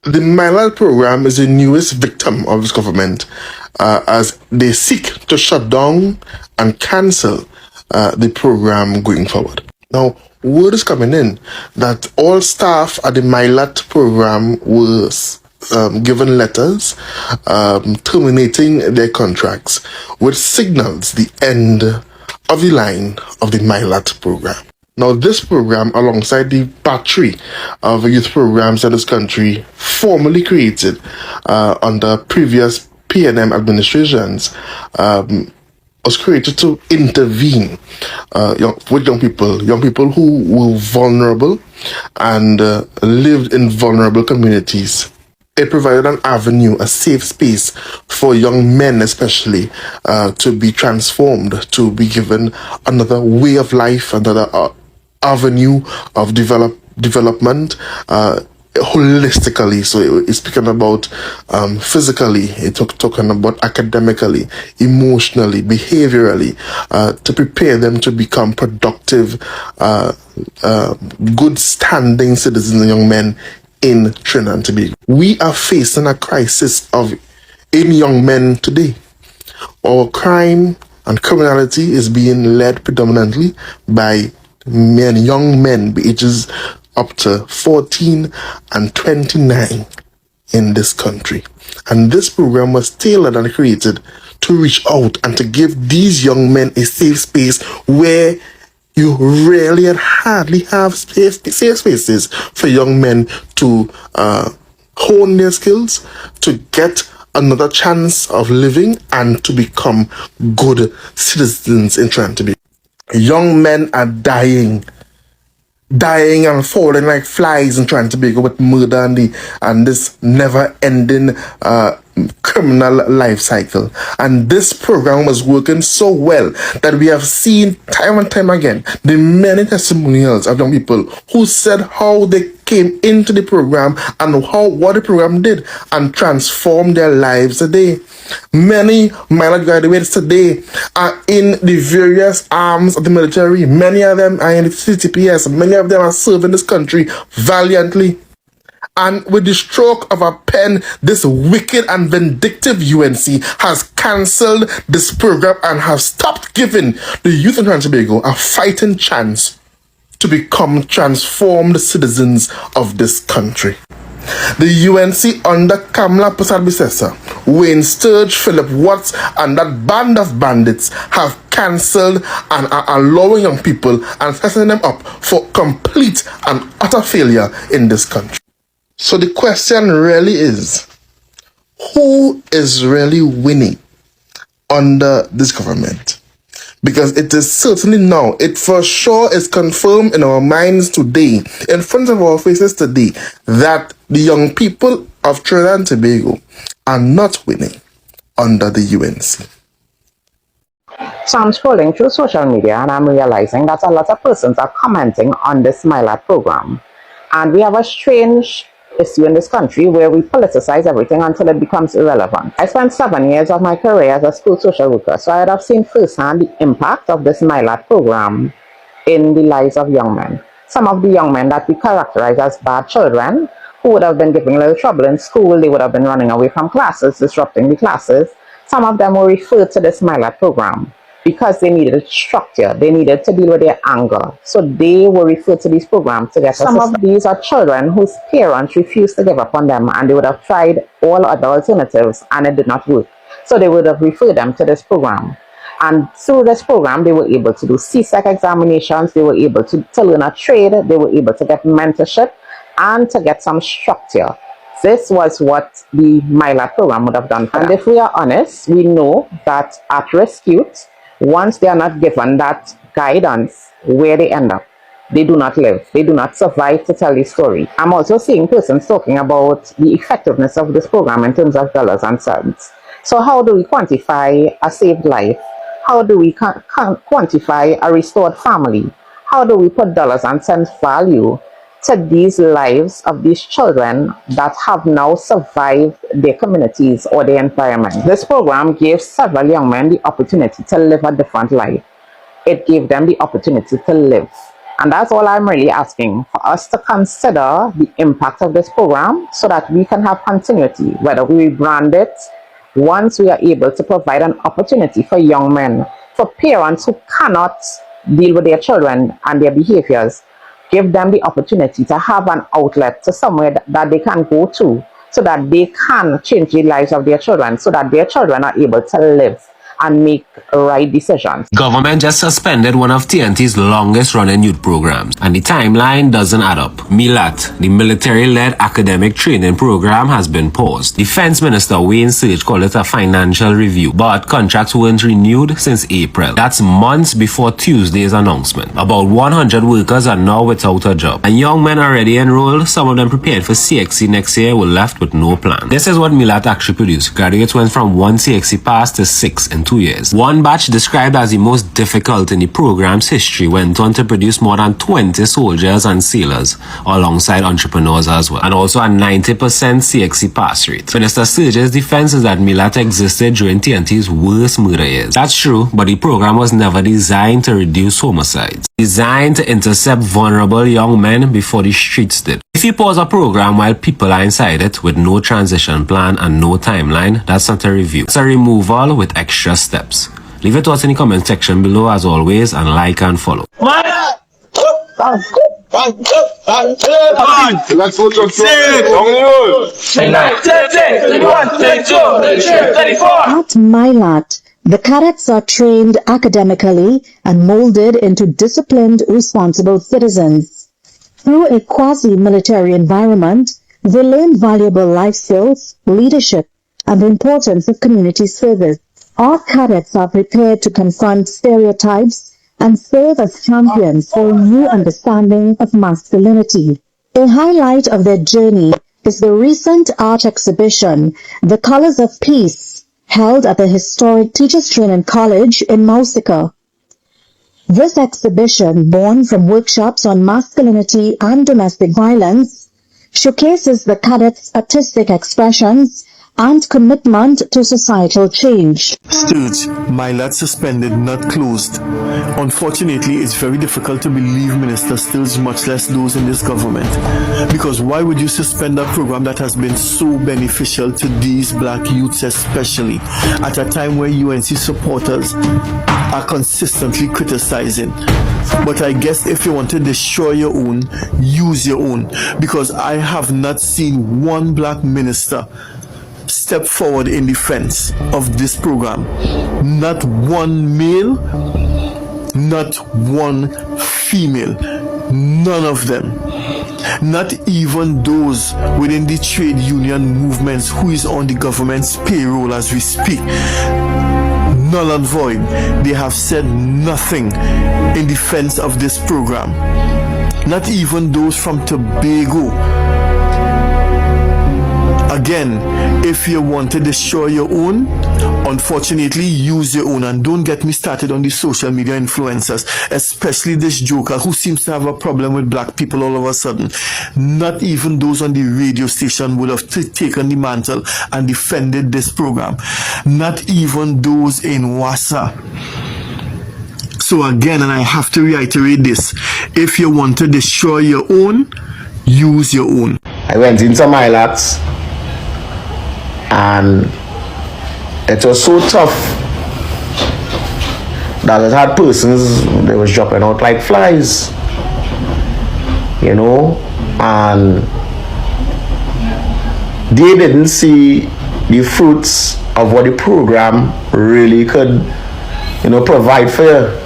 The MiLAT program is the newest victim of this government as they seek to shut down and cancel the program going forward. Now, word is coming in that all staff at the MiLAT program was given letters terminating their contracts, which signals the end of the line of the MiLAT program. Now, this program, alongside the battery of youth programs in this country, formerly created under previous PNM administrations, was created to intervene with young people who were vulnerable and lived in vulnerable communities. It provided an avenue, a safe space for young men especially to be transformed, to be given another way of life, another avenue of development holistically. So it's speaking about physically, it's talking about academically, emotionally, behaviorally, to prepare them to become productive, good standing citizens and young men in Trinidad and Tobago. We are facing a crisis in young men today. Our crime and criminality is being led predominantly by young men ages up to 14 and 29 in this country. And this program was tailored and created to reach out and to give these young men a safe space where you rarely and hardly have safe spaces for young men to hone their skills, to get another chance of living, and to become good citizens in Trinidad and Tobago. Young men are dying and falling like flies in Trinidad and Tobago with murder and this never-ending criminal life cycle. And this program was working so well that we have seen time and time again the many testimonials of young people who said how they came into the program and what the program did and transformed their lives today. Many MiLAT graduates today are in the various arms of the military. Many of them are in the CTPS. Many of them are serving this country valiantly. And with the stroke of a pen, this wicked and vindictive UNC has cancelled this program and has stopped giving the youth in Trinidad and Tobago a fighting chance to become transformed citizens of this country. The UNC under Kamala Persad-Bissessor, Wayne Sturge, Philip Watts, and that band of bandits have cancelled and are allowing young people and setting them up for complete and utter failure in this country. So the question really is, who is really winning under this government? Because it is certainly now, it for sure is confirmed in our minds today, in front of our faces today, that the young people of Trinidad and Tobago are not winning under the UNC. So I'm scrolling through social media and I'm realizing that a lot of persons are commenting on this MiLAT program. And we have a strange issue in this country where we politicize everything until it becomes irrelevant. I spent 7 years of my career as a school social worker, so I had have seen firsthand the impact of this MiLAT program in the lives of young men. Some of the young men that we characterize as bad children, who would have been giving a little trouble in school, they would have been running away from classes, disrupting the classes. Some of them were referred to this MiLAT program because they needed structure, they needed to deal with their anger. So they were referred to these programs to get assistance. Some of these are children whose parents refused to give up on them and they would have tried all other alternatives and it did not work. So they would have referred them to this program. And through this program, they were able to do CSEC examinations, they were able to learn a trade, they were able to get mentorship and to get some structure. This was what the MiLAT program would have done for them. And if we are honest, we know that at-risk youth, once they are not given that guidance, where they end up, they do not live, they do not survive to tell the story. I'm also seeing persons talking about the effectiveness of this program in terms of dollars and cents. So how do we quantify a saved life? How do we quantify a restored family? How do we put dollars and cents value to these lives of these children that have now survived their communities or their environment? This program gave several young men the opportunity to live a different life. It gave them the opportunity to live. And that's all I'm really asking, for us to consider the impact of this program so that we can have continuity, whether we brand it, once we are able to provide an opportunity for young men, for parents who cannot deal with their children and their behaviors, give them the opportunity to have an outlet to somewhere that they can go to so that they can change the lives of their children, so that their children are able to live and make right decisions. Government just suspended one of TNT's longest running youth programs, and the timeline doesn't add up. MiLAT, the military-led academic training program, has been paused. Defense Minister Wayne Sage called it a financial review, but contracts weren't renewed since April. That's months before Tuesday's announcement. About 100 workers are now without a job, and young men already enrolled, some of them prepared for CXC next year, were left with no plan. This is what MiLAT actually produced. Graduates went from 1 CXC pass to 6 in 2 years. One batch, described as the most difficult in the program's history, went on to produce more than 20 soldiers and sailors, alongside entrepreneurs as well, and also a 90% CXC pass rate. Minister Sage's defense is that MiLAT existed during TNT's worst murder years. That's true, but the program was never designed to reduce homicides. Designed to intercept vulnerable young men before the streets did. If you pause a program while people are inside it with no transition plan and no timeline, that's not a review. It's a removal with extra steps. Leave your thoughts in the comment section below as always, and like and follow. At MiLAT, the cadets are trained academically and molded into disciplined, responsible citizens. Through a quasi-military environment, they learn valuable life skills, leadership, and the importance of community service. Our cadets are prepared to confront stereotypes and serve as champions for a new understanding of masculinity. A highlight of their journey is the recent art exhibition, The Colors of Peace, held at the historic Teachers Training College in Mausica. This exhibition, born from workshops on masculinity and domestic violence, showcases the cadets' artistic expressions and commitment to societal change. Sturge, MiLAT suspended, not closed. Unfortunately, it's very difficult to believe Minister Sturge, much less those in this government. Because why would you suspend a program that has been so beneficial to these black youths especially, at a time where UNC supporters are consistently criticizing? But I guess if you want to destroy your own, use your own. Because I have not seen one black minister step forward in defense of this program. Not one male, not one female, none of them. Not even those within the trade union movements who is on the government's payroll as we speak. Null and void. They have said nothing in defense of this program. Not even those from Tobago. Again, if you want to destroy your own, unfortunately, use your own. And don't get me started on the social media influencers, especially this joker who seems to have a problem with black people all of a sudden. Not even those on the radio station would have taken the mantle and defended this program. Not even those in Wassa. So again, and I have to reiterate this, if you want to destroy your own, use your own. I went into MiLAT, and it was so tough that it had persons, they was dropping out like flies, you know, and they didn't see the fruits of what the program really could, you know, provide for you.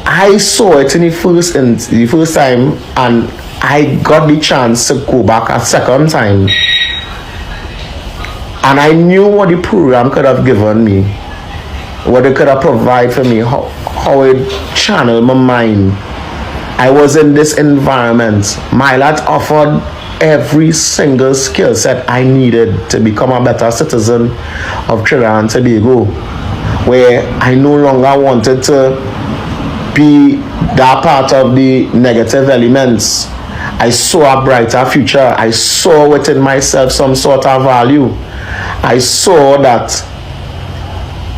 I saw it in the first time, and I got the chance to go back a second time. And I knew what the program could have given me, what it could have provided for me, how it channeled my mind. I was in this environment. MiLAT offered every single skill set I needed to become a better citizen of Trinidad and Tobago, where I no longer wanted to be that part of the negative elements. I saw a brighter future. I saw within myself some sort of value. I saw that,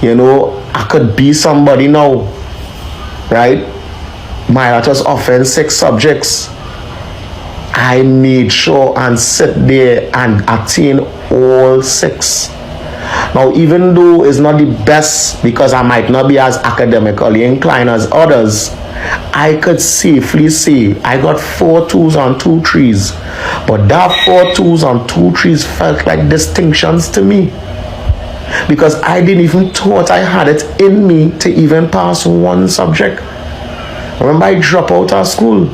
you know, I could be somebody now, right? MiLAT was offering 6 subjects. I made sure and sit there and attain all 6. Now, even though it's not the best because I might not be as academically inclined as others, I could safely say I got 4 2s and 2 3s. But that 4 2s and 2 3s felt like distinctions to me, because I didn't even thought I had it in me to even pass one subject. Remember, I dropped out of school.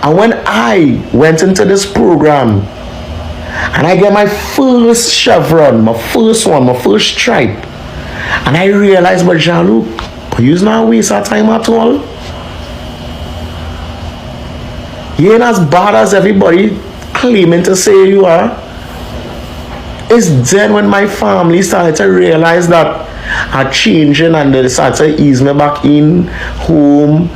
And when I went into this program and I get my first chevron, my first stripe, and I realized, but Jean-Luc, you're not wasting time at all. You ain't as bad as everybody claiming to say you are. It's then when my family started to realize that I'm changing and they started to ease me back in home.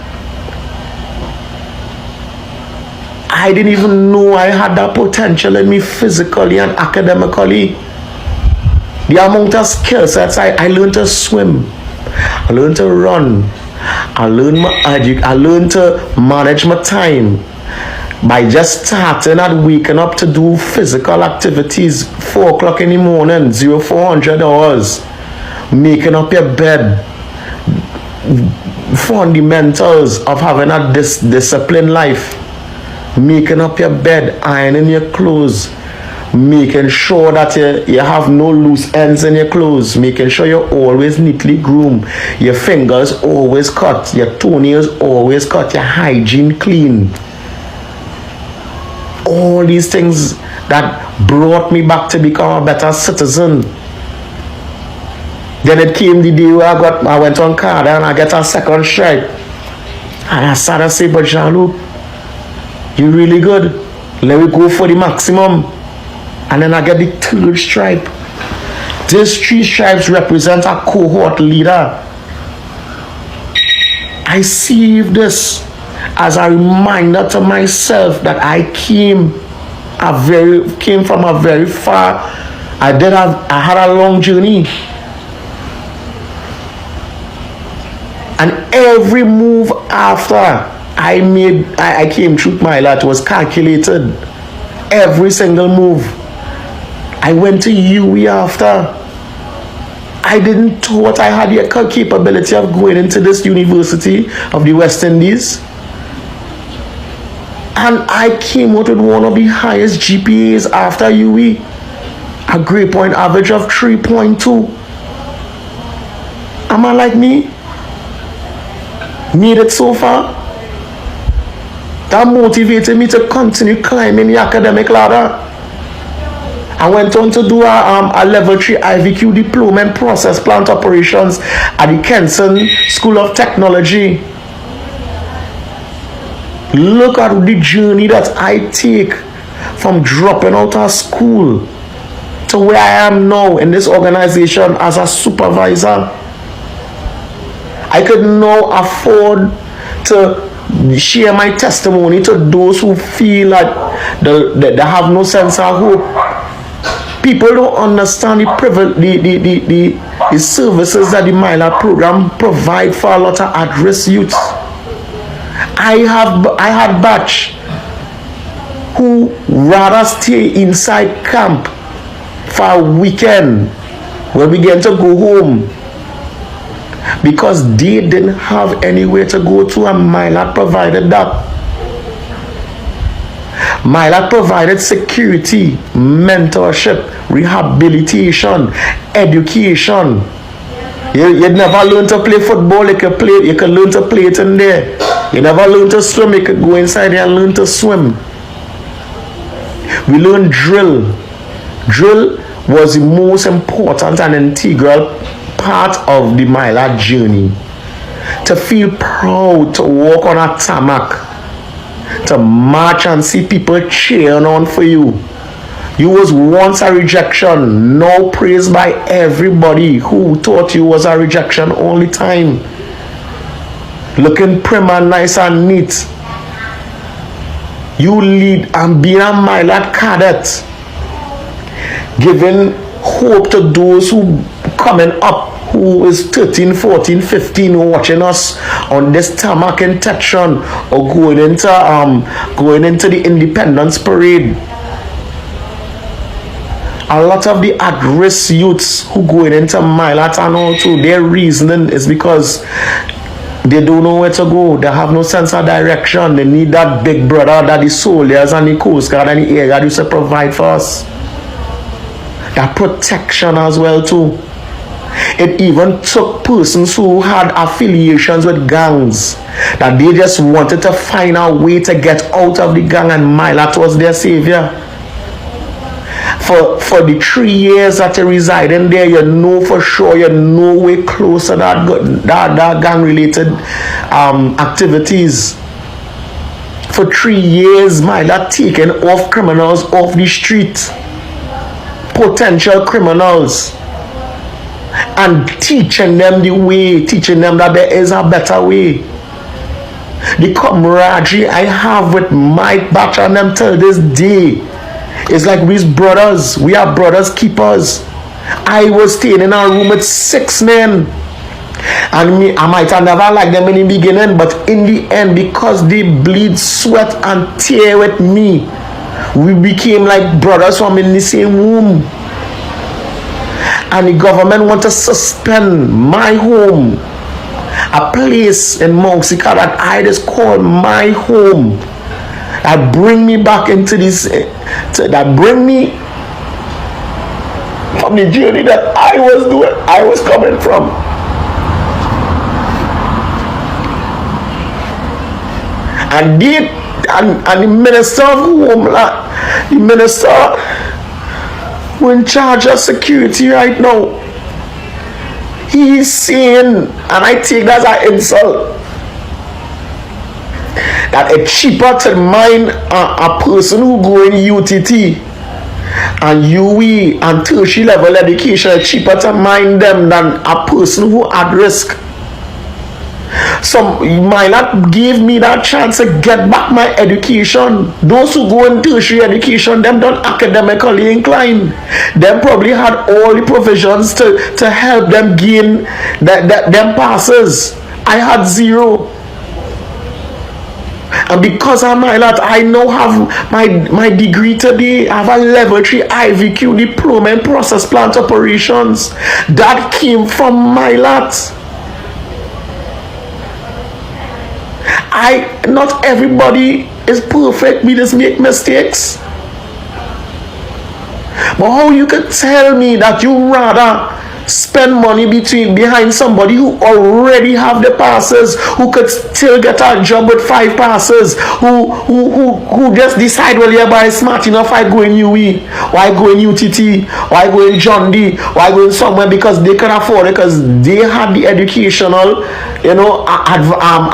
I didn't even know I had that potential in me physically and academically. The amount of skill sets I learned to swim, I learned to run, I learned to manage my time by just starting and waking up to do physical activities 4 o'clock in the morning, 0400 hours, making up your bed, fundamentals of having a disciplined life, making up your bed, ironing your clothes, making sure that you have no loose ends in your clothes, making sure you're always neatly groomed, your fingers always cut, your toenails always cut, your hygiene clean. All these things that brought me back to become a better citizen. Then it came the day where I went on CARICOM and I get a second stripe. And I started to say, but Jean-Luc, you're really good. Let me go for the maximum. And then I get the 3rd stripe. These 3 stripes represent a cohort leader. I see this as a reminder to myself that I came from a very far. I had a long journey. And every move after I came through MiLAT was calculated. Every single move. I went to UE after. I didn't thought I had the capability of going into this University of the West Indies. And I came out with one of the highest GPAs after UE. A grade point average of 3.2. Am I like me? Made it so far? That motivated me to continue climbing the academic ladder. I went on to do a level 3 IVQ diploma in process plant operations at the Kenson School of Technology. Look at the journey that I take from dropping out of school to where I am now in this organization as a supervisor. I could now afford to share my testimony to those who feel like they have no sense of hope. People don't understand the services that the MiLAT program provide for a lot of at-risk youths. I had batch who rather stay inside camp for a weekend when we get to go home because they didn't have anywhere to go to, and MiLAT provided that. MiLAT provided security, mentorship, rehabilitation, education. You never learn to play football, you can learn to play it in there. You never learn to swim, you could go inside there and learn to swim. We learned drill. Drill was the most important and integral part of the MiLAT journey. To feel proud to walk on a tarmac, to march and see people cheering on for you. You was once a rejection, now praised by everybody who thought you was a rejection all the time. Looking prim and nice and neat. You lead and being a MiLAT cadet, giving hope to those who coming up who is 13, 14, 15 watching us on this tarmac in Tetron or going into the Independence Parade. A lot of the at-risk youths who going into MiLAT and all too, their reasoning is because they don't know where to go. They have no sense of direction. They need that big brother that the soldiers and the Coast Guard and the Air Guard used to provide for us. That protection as well too. It even took persons who had affiliations with gangs that they just wanted to find a way to get out of the gang, and MiLAT was their savior. For the 3 years that you reside in there, you know for sure you're no way close to that gang-related activities. For 3 years, MiLAT taking off criminals off the street, potential criminals, and teaching them the way, teaching them that there is a better way. The camaraderie I have with Mike Batch and them till this day, it's like we're brothers. We are brothers keepers. I was staying in a room with 6 men. And I might have never liked them in the beginning, but in the end, because they bleed, sweat, and tear with me, we became like brothers from in the same room. And the government want to suspend my home, a place in Moxica that I just call my home, that bring me back into this, that bring me from the journey that I was coming from. And the minister of Homeland, the minister who in charge of security right now, he is saying, and I take that as an insult, that it's cheaper to mine a person who go in UTT and UE and tertiary level education. It's cheaper to mine them than a person who at risk. So MiLAT gave me that chance to get back my education. Those who go in tertiary education, them don't academically inclined. Them probably had all the provisions to help them gain them passes. I had 0. And because of MiLAT, I now have my degree today. I have a level 3 IVQ diploma in process plant operations. That came from MiLAT. Not everybody is perfect. We just make mistakes. But how you could tell me that you rather spend money behind somebody who already have the passes, who could still get a job with 5 passes, who just decide, well, yeah, but I'm smart enough, I go in UE, or I go in UTT, or I go in John D, or I go in somewhere because they can afford it, because they have the educational,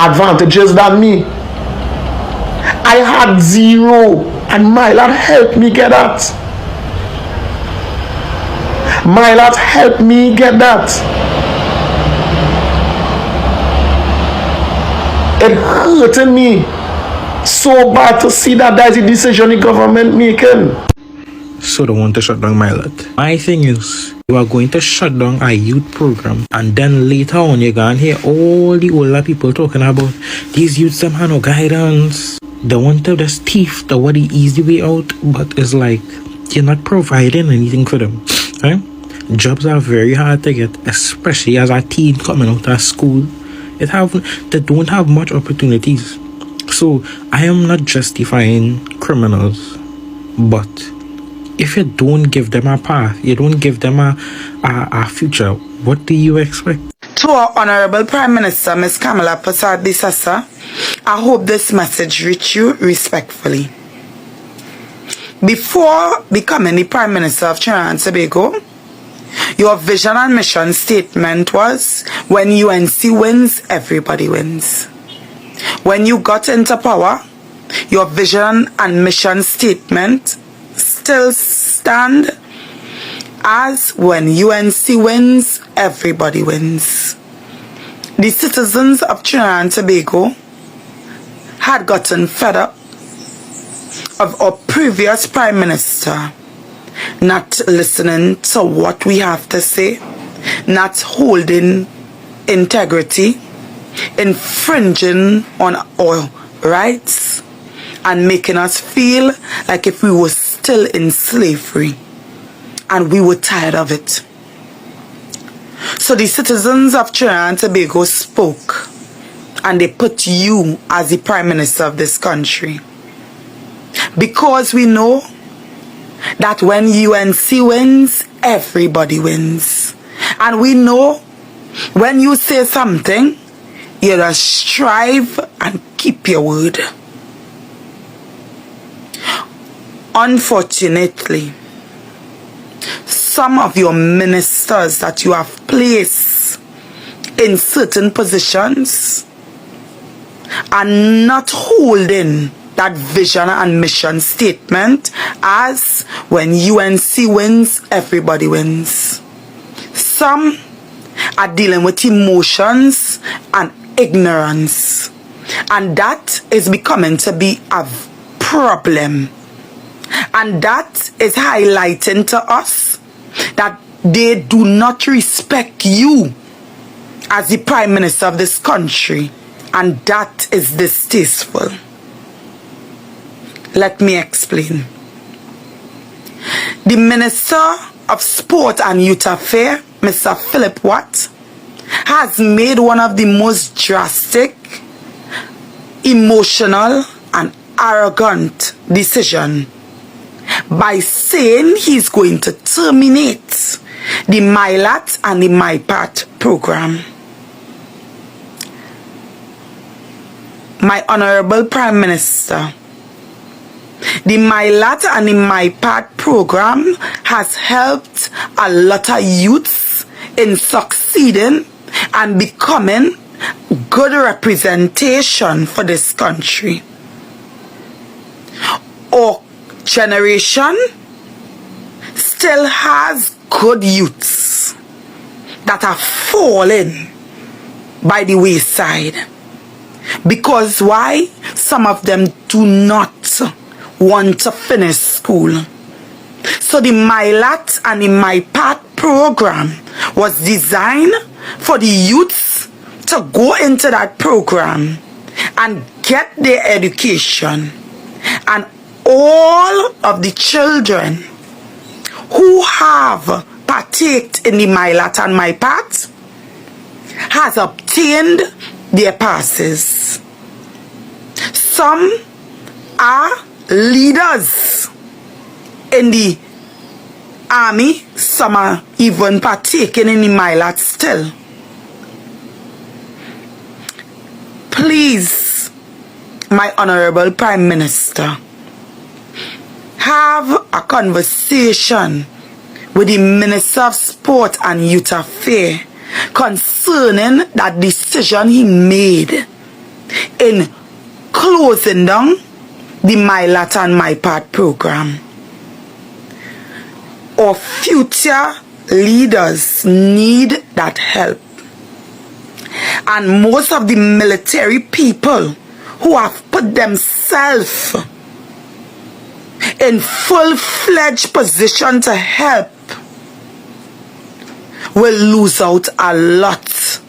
advantages than me. I had 0, and MiLAT helped me get that. MiLAT helped me get that. It hurted me so bad to see that that's a decision the government making. So they want to shut down MiLAT. My thing is, you are going to shut down a youth program, and then later on you're going to hear all the older people talking about these youths them have no guidance. They want to just thief the what the easy way out, but it's like you're not providing anything for them, right? Jobs are very hard to get, especially as a teen coming out of school. They don't have much opportunities. So I am not justifying criminals, but if you don't give them a path, you don't give them a future, what do you expect? To our Honorable Prime Minister, Ms. Kamala Persad-Bissessar, I hope this message reach you respectfully. Before becoming the Prime Minister of Trinidad and Tobago, your vision and mission statement was, when UNC wins, everybody wins. When you got into power, your vision and mission statement still stand as, when UNC wins, everybody wins. The citizens of Trinidad and Tobago had gotten fed up of our previous Prime Minister not listening to what we have to say, not holding integrity, infringing on our rights, and making us feel like if we were still in slavery and we were tired of it. So the citizens of Trinidad and Tobago spoke, and they put you as the Prime Minister of this country. Because we know that when UNC wins, everybody wins. And we know when you say something, you just strive and keep your word. Unfortunately, some of your ministers that you have placed in certain positions are not holding that vision and mission statement as when UNC wins, everybody wins. Some are dealing with emotions and ignorance, and that is becoming to be a problem. And that is highlighting to us that they do not respect you as the Prime Minister of this country, and that is distasteful. Let me explain. The Minister of Sport and Youth Affairs, Mr. Philip Watt, has made one of the most drastic, emotional, and arrogant decisions by saying he's going to terminate the MiLAT and the MiPAT program. My Honorable Prime Minister, the MiLAT and the MiPAT program has helped a lot of youths in succeeding and becoming good representation for this country. Our generation still has good youths that are falling by the wayside. Because why? Some of them do not want to finish school. So the MiLAT and the MiPAT program was designed for the youths to go into that program and get their education. And all of the children who have partaked in the MiLAT and MiPAT has obtained their passes. Some are leaders in the army, some are even partaking in the MiLAT still. Please, my Honorable Prime Minister, have a conversation with the Minister of Sport and Youth Affairs concerning that decision he made in closing down the MiLAT and MiPAT program. Our future leaders need that help. And most of the military people who have put themselves in full-fledged position to help will lose out a lot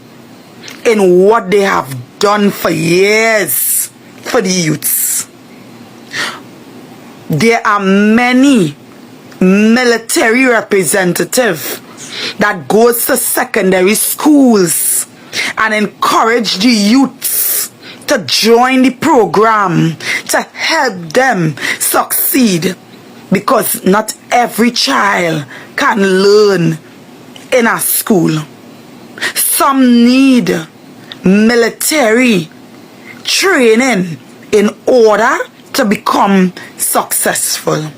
in what they have done for years for the youths. There are many military representatives that goes to secondary schools and encourage the youths to join the program to help them succeed, because not every child can learn in a school. Some need military training in order to become successful.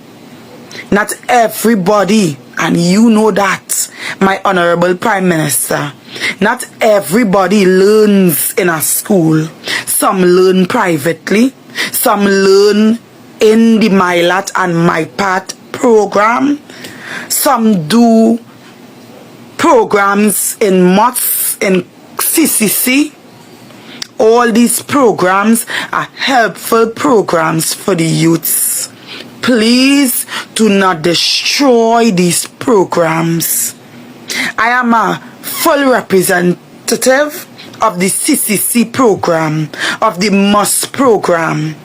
Not everybody, and you know that, my Honorable Prime Minister, not everybody learns in a school. Some learn privately, some learn in the MiLAT and MiPAT program, some do programs in MOTS, in CCC. All these programs are helpful programs for the youths. Please do not destroy these programs. I am a full representative of the CCC program, of the MUS program.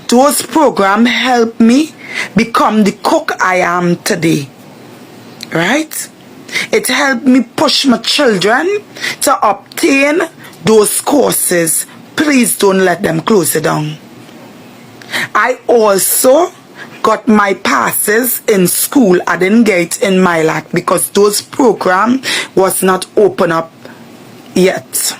Those programs helped me become the cook I am today. Right? It helped me push my children to obtain those courses. Please don't let them close it down. I also got my passes in school. I didn't get it in MiLAT because those programs was not open up yet.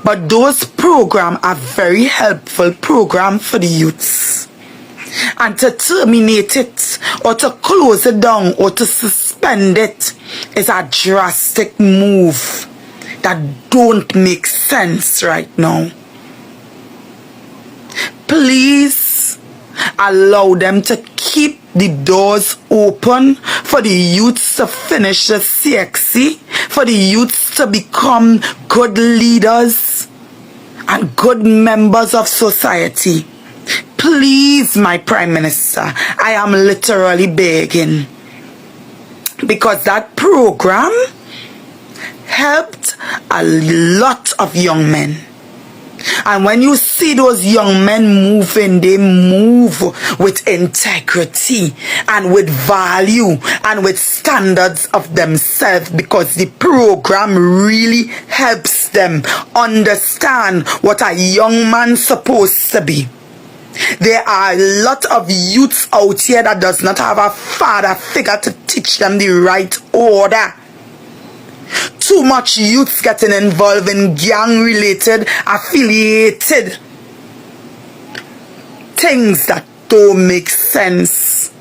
But those programs are very helpful programs for the youths. And to terminate it, or to close it down, or to suspend it is a drastic move that don't make sense right now. Please allow them to keep the doors open for the youths to finish the CXC, for the youths to become good leaders and good members of society. Please, my Prime Minister, I am literally begging, because that program helped a lot of young men. And when you see those young men moving, they move with integrity and with value and with standards of themselves, because the program really helps them understand what a young man's supposed to be. There are a lot of youths out here that does not have a father figure to teach them the right order. Too much youths getting involved in gang-related, affiliated things that don't make sense.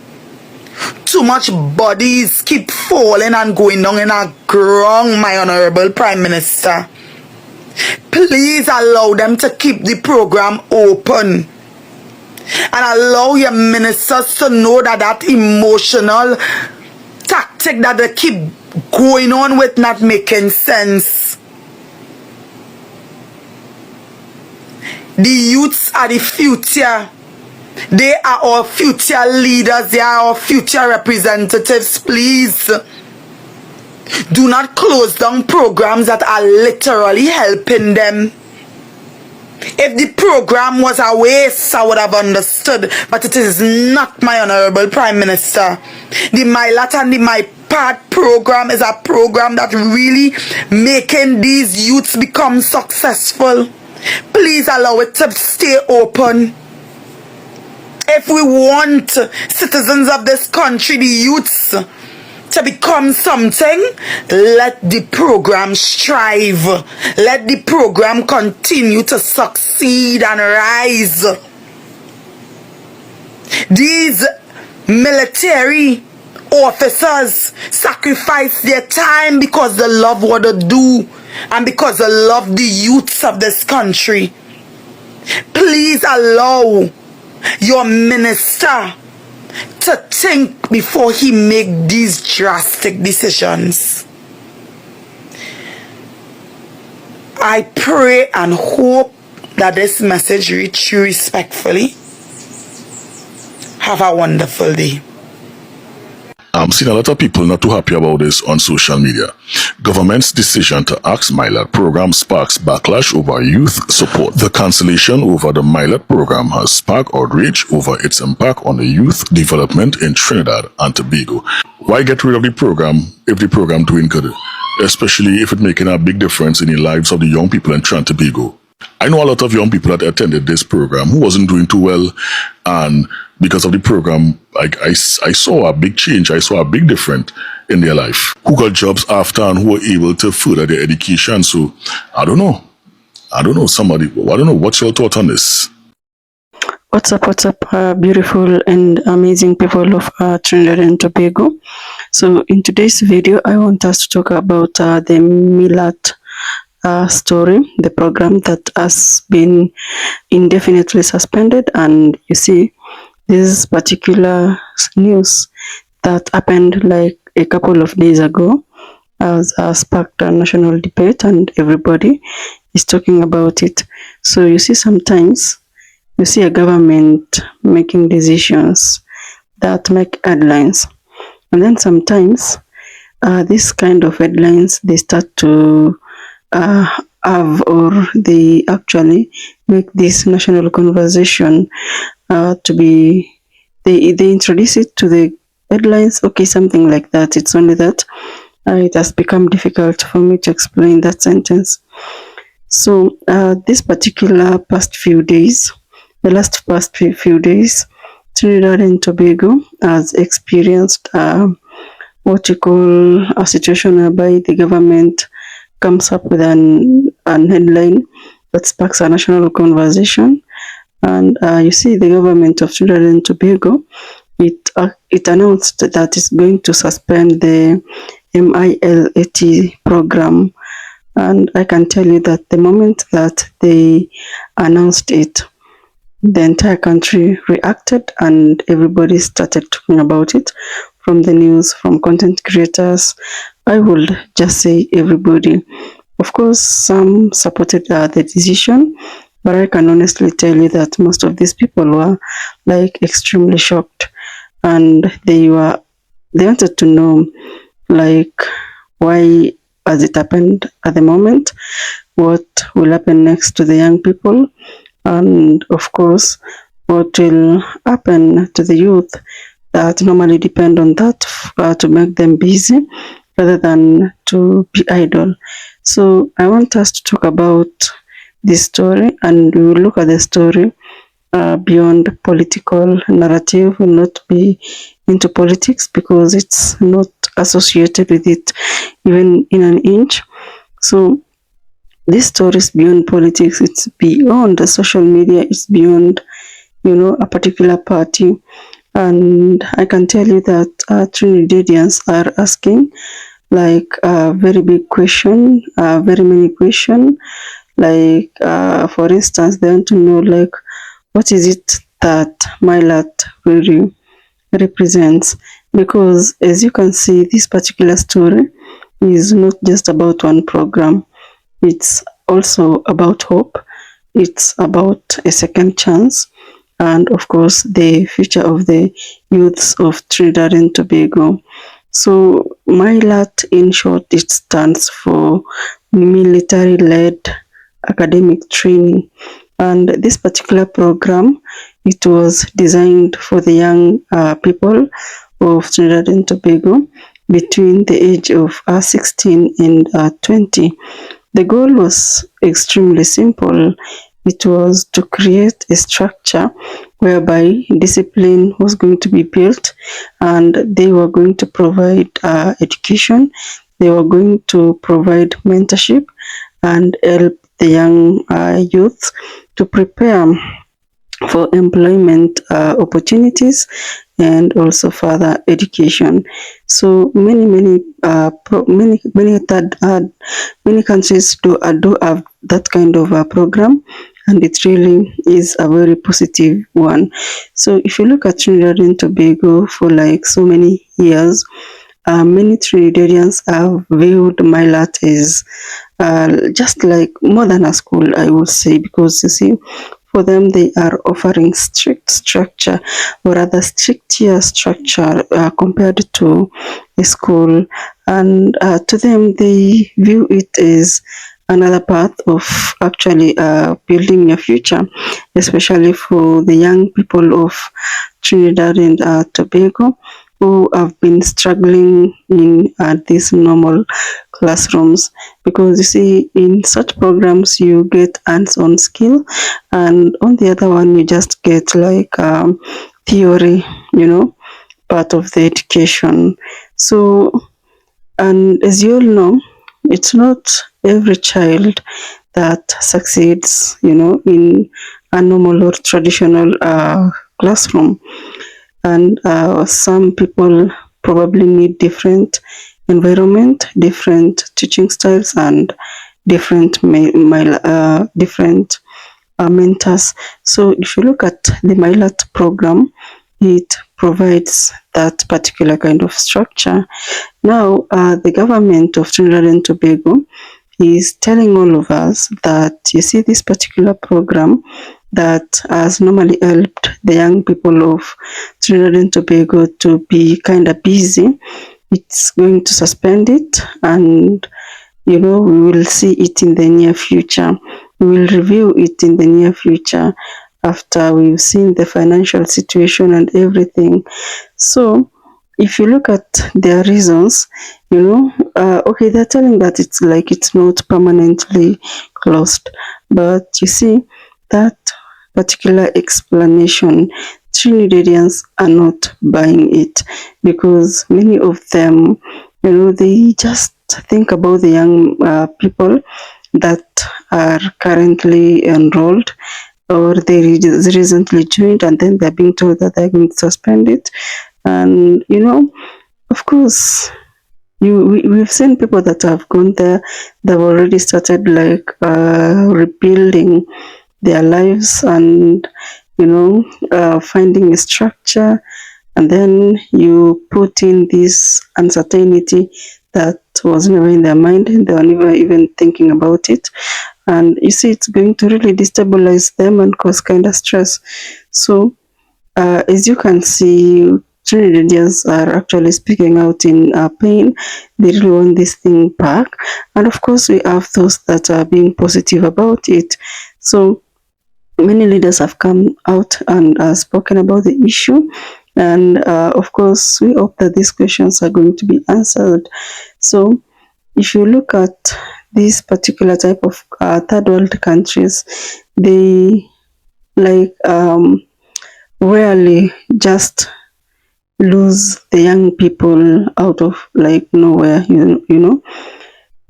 Too much bodies keep falling and going down in a ground, my Honorable Prime Minister. Please allow them to keep the program open. And allow your ministers to know that that emotional tactic that they keep going on with not making sense. The youths are the future. They are our future leaders. They are our future representatives. Please do not close down programs that are literally helping them. If the program was a waste, I would have understood, but it is not, my Honorable Prime Minister. The MiLAT and the MyPart program is a program that really making these youths become successful. Please allow it to stay open. If we want citizens of this country, the youths, to become something, let the program strive. Let the program continue to succeed and rise. These military officers sacrifice their time because they love what they do and because they love the youths of this country. Please allow your minister to think before he make these drastic decisions. I pray and hope that this message reach you respectfully. Have a wonderful day. I'm seeing a lot of people not too happy about this on social media. Government's decision to axe MiLAT program sparks backlash over youth support. The cancellation over the MiLAT program has sparked outrage over its impact on the youth development in Trinidad and Tobago. Why get rid of the program if the program doing good? Especially if it's making a big difference in the lives of the young people in Trinidad and Tobago. I know a lot of young people that attended this program who wasn't doing too well, and because of the program, I saw a big change. I saw a big difference in their life. Who got jobs after and who were able to further their education. So, I don't know. I don't know. What's your thought on this? What's up, beautiful and amazing people of Trinidad and Tobago. So, in today's video, I want us to talk about the MiLAT story, the program that has been indefinitely suspended. And you see, this particular news that happened like a couple of days ago has sparked a national debate, and everybody is talking about it. So you see, sometimes you see a government making decisions that make headlines, and then sometimes this kind of headlines, they start to uh, have, or they actually make this national conversation to be, they introduce it to the headlines, okay, something like that. It's only that it has become difficult for me to explain that sentence. So this particular past few days, the last past few days, Trinidad and Tobago has experienced what you call a situation whereby the government comes up with an headline that sparks a national conversation. And you see, the government of Trinidad and Tobago, it announced that it's going to suspend the MiLAT program. And I can tell you that the moment that they announced it, the entire country reacted and everybody started talking about it, from the news, from content creators. I would just say everybody. Of course, some supported the decision, but I can honestly tell you that most of these people were like extremely shocked, and they wanted to know like why has it happened at the moment, what will happen next to the young people, and of course what will happen to the youth that normally depend on that to make them busy rather than to be idle. So I want us to talk about this story, and we will look at the story beyond political narrative. Will not be into politics because it's not associated with it even in an inch. So this story is beyond politics. It's beyond the social media. It's beyond, a particular party. And I can tell you that Trinidadians are asking like a very big question, very many questions. Like, for instance, they want to know like, what is it that MiLAT really represents? Because as you can see, this particular story is not just about one program. It's also about hope. It's about a second chance. And of course, the future of the youths of Trinidad and Tobago. So, MiLAT, in short, it stands for military-led academic training. And this particular program, it was designed for the young people of Trinidad and Tobago between the age of 16 and 20. The goal was extremely simple. It was to create a structure whereby discipline was going to be built, and they were going to provide education, they were going to provide mentorship, and help the young youth to prepare for employment opportunities and also further education. So many countries do have that kind of program, and it really is a very positive one. So if you look at Trinidad and Tobago for like so many years, many Trinidadians have viewed MiLAT as just like more than a school, I would say, because you see, for them, they are offering strict structure, or rather stricter structure compared to a school. And to them, they view it as another path of actually building a future, especially for the young people of Trinidad and Tobago, who have been struggling in these normal classrooms. Because you see, in such programs you get hands-on skill, and on the other one you just get like theory, part of the education. So, and as you all know, it's not every child that succeeds in a normal or traditional classroom. And some people probably need different environment, different teaching styles, and different mentors. So if you look at the MiLAT program, it provides that particular kind of structure. Now, the government of Trinidad and Tobago is telling all of us that, you see, this particular program that has normally helped the young people of Trinidad and Tobago to be kind of busy, it's going to suspend it, and we will see it in the near future. We will review it in the near future after we've seen the financial situation and everything. So if you look at their reasons, okay, they're telling that it's not permanently closed, but you see that particular explanation, Trinidadians are not buying it, because many of them, they just think about the young people that are currently enrolled, or they recently joined, and then they're being told that they're going to suspend it. And of course, we've seen people that have gone there, they've already started rebuilding their lives, and finding a structure, and then you put in this uncertainty that was never in their mind, and they were never even thinking about it. And you see, it's going to really destabilize them and cause kind of stress. So as you can see, Trinidadians are actually speaking out in pain. They really want this thing back. And of course, we have those that are being positive about it. So many leaders have come out and spoken about the issue. And of course, we hope that these questions are going to be answered. So if you look at this particular type of third world countries, they rarely just lose the young people out of nowhere.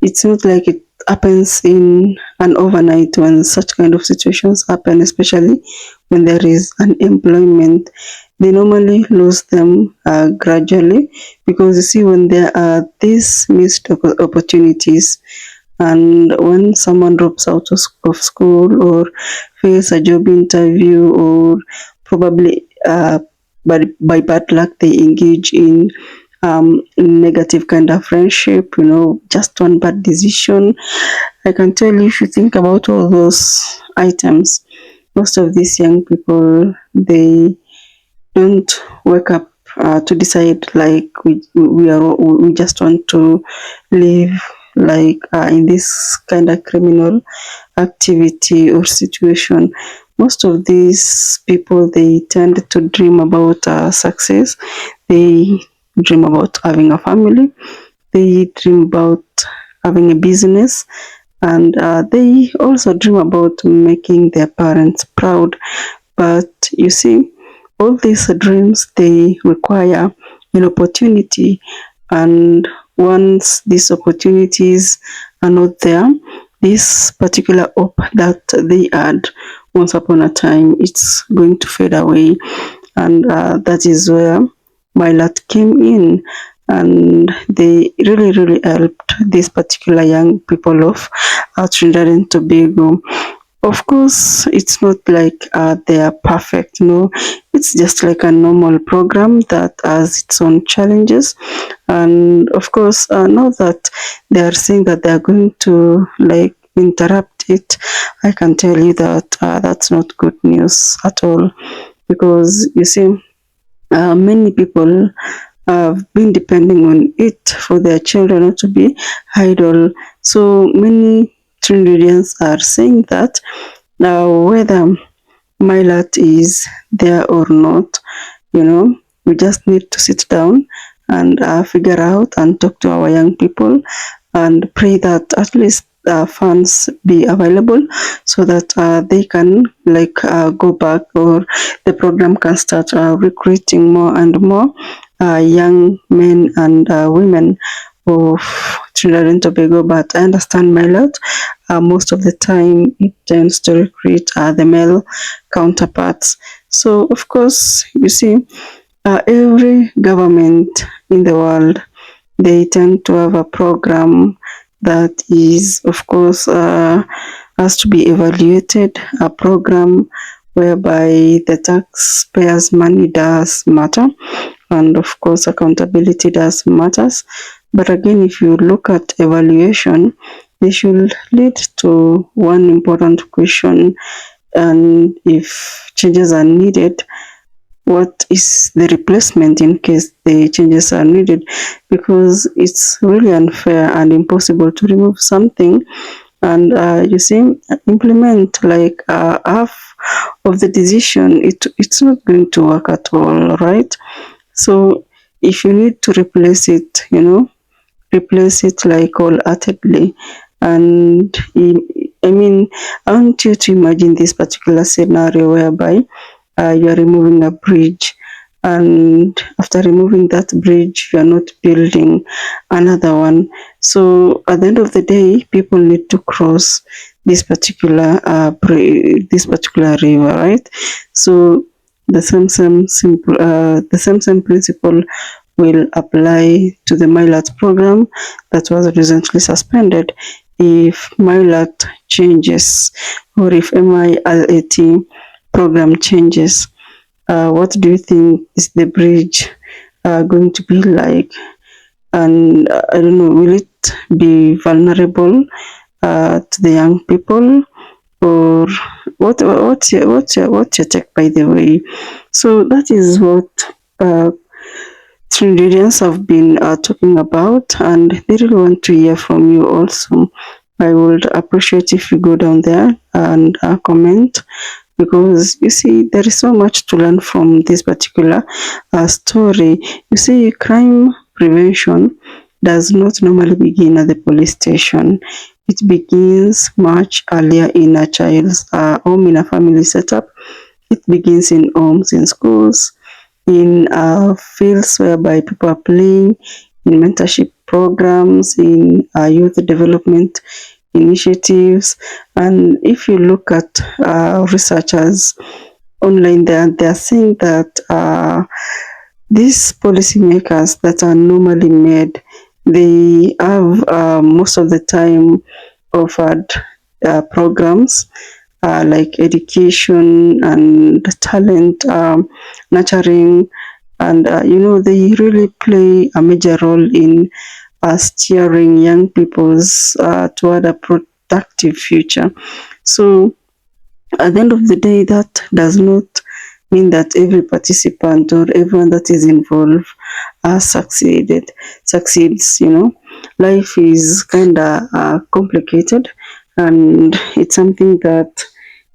It's not like it happens in an overnight when such kind of situations happen, especially when there is unemployment. They normally lose them gradually, because you see, when there are these missed opportunities, and when someone drops out of school, or fails a job interview, or probably by bad luck they engage in negative kind of friendship, just one bad decision, I can tell you, if you think about all those items, most of these young people, they don't wake up to decide we just want to live in this kind of criminal activity or situation. Most of these people, they tend to dream about success. They dream about having a family. They dream about having a business, and they also dream about making their parents proud. But you see, all these dreams, they require an opportunity, and once these opportunities are not there, this particular hope that they had once upon a time, it's going to fade away. And that is where MiLAT came in, and they really helped these particular young people of Trinidad and Tobago. Of course, it's not like they are perfect. No, it's just like a normal program that has its own challenges. And of course, now that they are saying that they are going to interrupt it, I can tell you that that's not good news at all, because you see, many people have been depending on it for their children not to be idle. So many Trinidadians are saying that whether MiLAT is there or not, we just need to sit down and figure out and talk to our young people, and pray that at least funds be available, so that they can go back, or the program can start recruiting more and more young men and women of Trinidad and Tobago. But I understand MiLAT, most of the time it tends to recruit the male counterparts. So of course, you see, every government in the world, they tend to have a program that is, of course, has to be evaluated, a program whereby the taxpayers' money does matter, and of course accountability does matters. But again, if you look at evaluation, they should lead to one important question, and if changes are needed, what is the replacement in case the changes are needed, because it's really unfair and impossible to remove something and you see implement like half of the decision. It's not going to work at all, right? So if you need to replace it, replace it like wholeheartedly. And I mean, I want you to imagine this particular scenario whereby you are removing a bridge, and after removing that bridge, you are not building another one. So at the end of the day, people need to cross this particular this particular river, right? So the same principle will apply to the MiLAT program that was recently suspended. If MiLAT changes, or if MiLAT program changes, what do you think is the bridge going to be like? And I don't know, will it be vulnerable to the young people, or what's your take, by the way? So that is what Trinidadians have been talking about, and they really want to hear from you also. I would appreciate if you go down there and comment, because you see there is so much to learn from this particular story. You see, crime prevention does not normally begin at the police station. It begins much earlier in a child's home, in a family setup. It begins in homes, in schools, in fields whereby people are playing, in mentorship programs, in youth development initiatives. And if you look at researchers online, they're saying that these policymakers that are normally made, they have most of the time offered programs like education and talent nurturing, and they really play a major role in steering young people's toward a productive future. So at the end of the day, that does not mean that every participant or everyone that is involved succeeds. Life is kind of complicated, and it's something that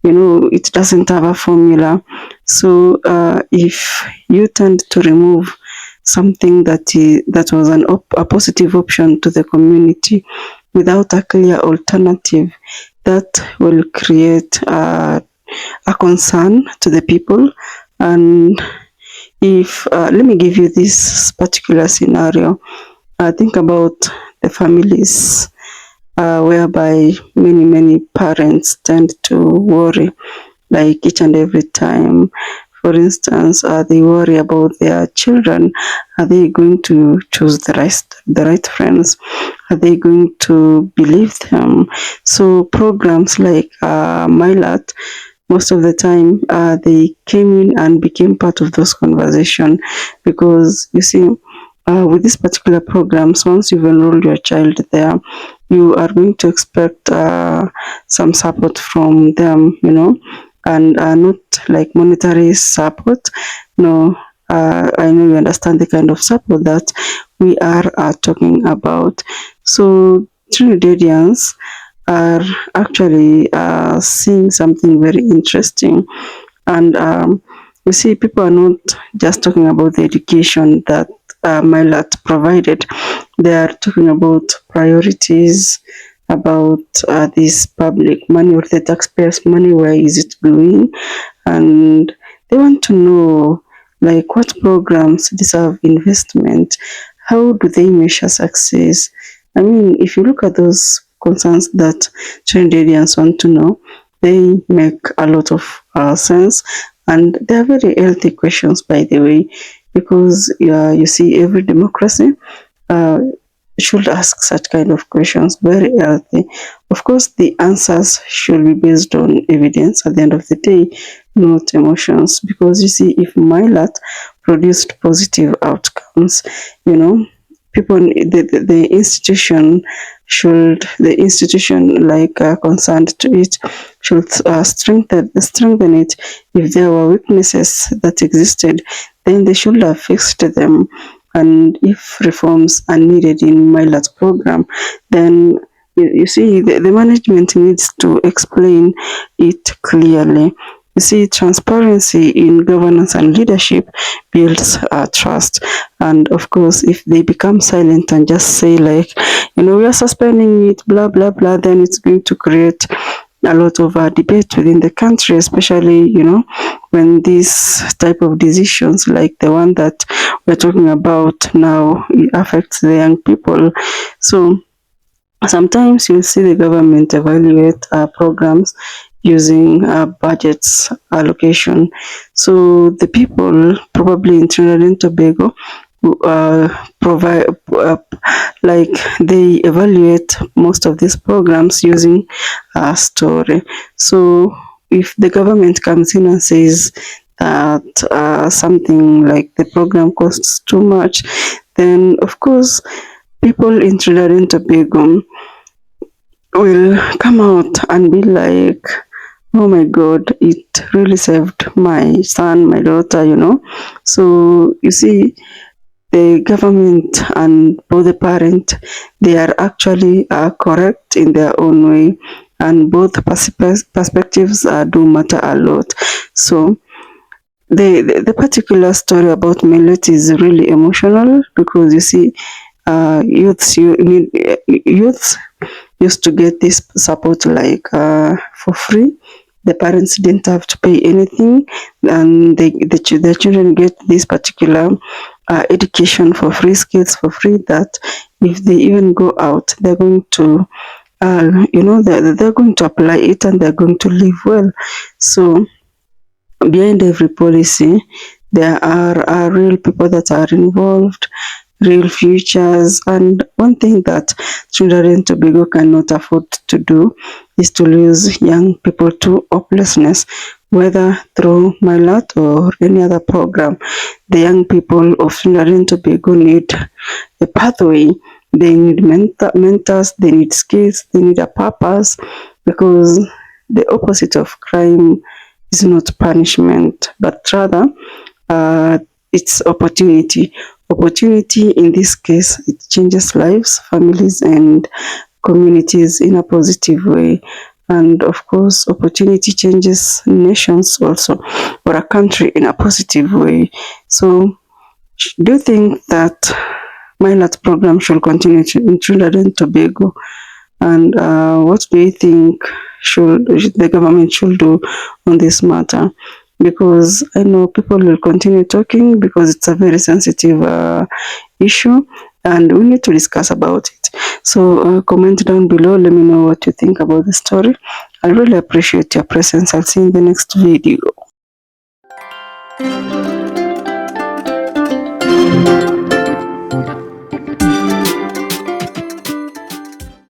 it doesn't have a formula. So if you tend to remove something that was a positive option to the community without a clear alternative, that will create a concern to the people. And if let me give you this particular scenario. Think about the families whereby many parents tend to worry, like each and every time. For instance, they worry about their children. Are they going to choose the right friends? Are they going to believe them? So programs like MiLAT, most of the time, they came in and became part of those conversations, because you see, with these particular programs, once you've enrolled your child there, you are going to expect some support from them, and not like monetary support. No, I know you understand the kind of support that we are talking about. So Trinidadians are actually seeing something very interesting, and you see, people are not just talking about the education that MiLAT provided. They are talking about priorities, about this public money or the taxpayers' money, where is it going, and they want to know like what programs deserve investment, how do they measure success. I mean, if you look at those concerns that Trinidadians want to know, they make a lot of sense, and they are very healthy questions, by the way, because you see, every democracy should ask such kind of questions, very healthy. Of course, the answers should be based on evidence at the end of the day, not emotions, because you see, if MiLAT produced positive outcomes, people, the institution like concerned to it should strengthen it. If there were weaknesses that existed, then they should have fixed them. And if reforms are needed in MiLAT program, then you see the management needs to explain it clearly. You see, transparency in governance and leadership builds trust. And of course, if they become silent and just say like, we are suspending it, blah, blah, blah, then it's going to create a lot of debate within the country, especially, when these type of decisions like the one that we're talking about now affects the young people. So sometimes you'll see the government evaluate programs using budgets allocation. So the people probably in Trinidad and Tobago provide like they evaluate most of these programs using a story. So if the government comes in and says that something like the program costs too much, then of course people in Trinidad and Tobago will come out and be like, oh my god, it really saved my son, my daughter, So you see, the government and both the parent, they are actually correct in their own way, and both perspectives do matter a lot. So the particular story about MiLAT is really emotional, because you see, youths used to get this support like for free. The parents didn't have to pay anything, and their children get this particular education for free, skills for free, that if they even go out, they're going to they're going to apply it and they're going to live well. So behind every policy, there are real people that are involved, real futures. And one thing that Trinidad and Tobago cannot afford to do is to lose young people to hopelessness, whether through MiLAT or any other program. The young people of Trinidad and Tobago need a pathway. They need mentors, they need skills, they need a purpose, because the opposite of crime is not punishment, but rather it's opportunity. Opportunity in this case, it changes lives, families, and communities in a positive way. And of course, opportunity changes nations also, or a country in a positive way. So do you think that MiLAT program should continue in Trinidad and Tobago? And what do you think the government should do on this matter? Because I know people will continue talking, because it's a very sensitive issue and we need to discuss about it. So comment down below, let me know what you think about the story. I really appreciate your presence. I'll see you in the next video.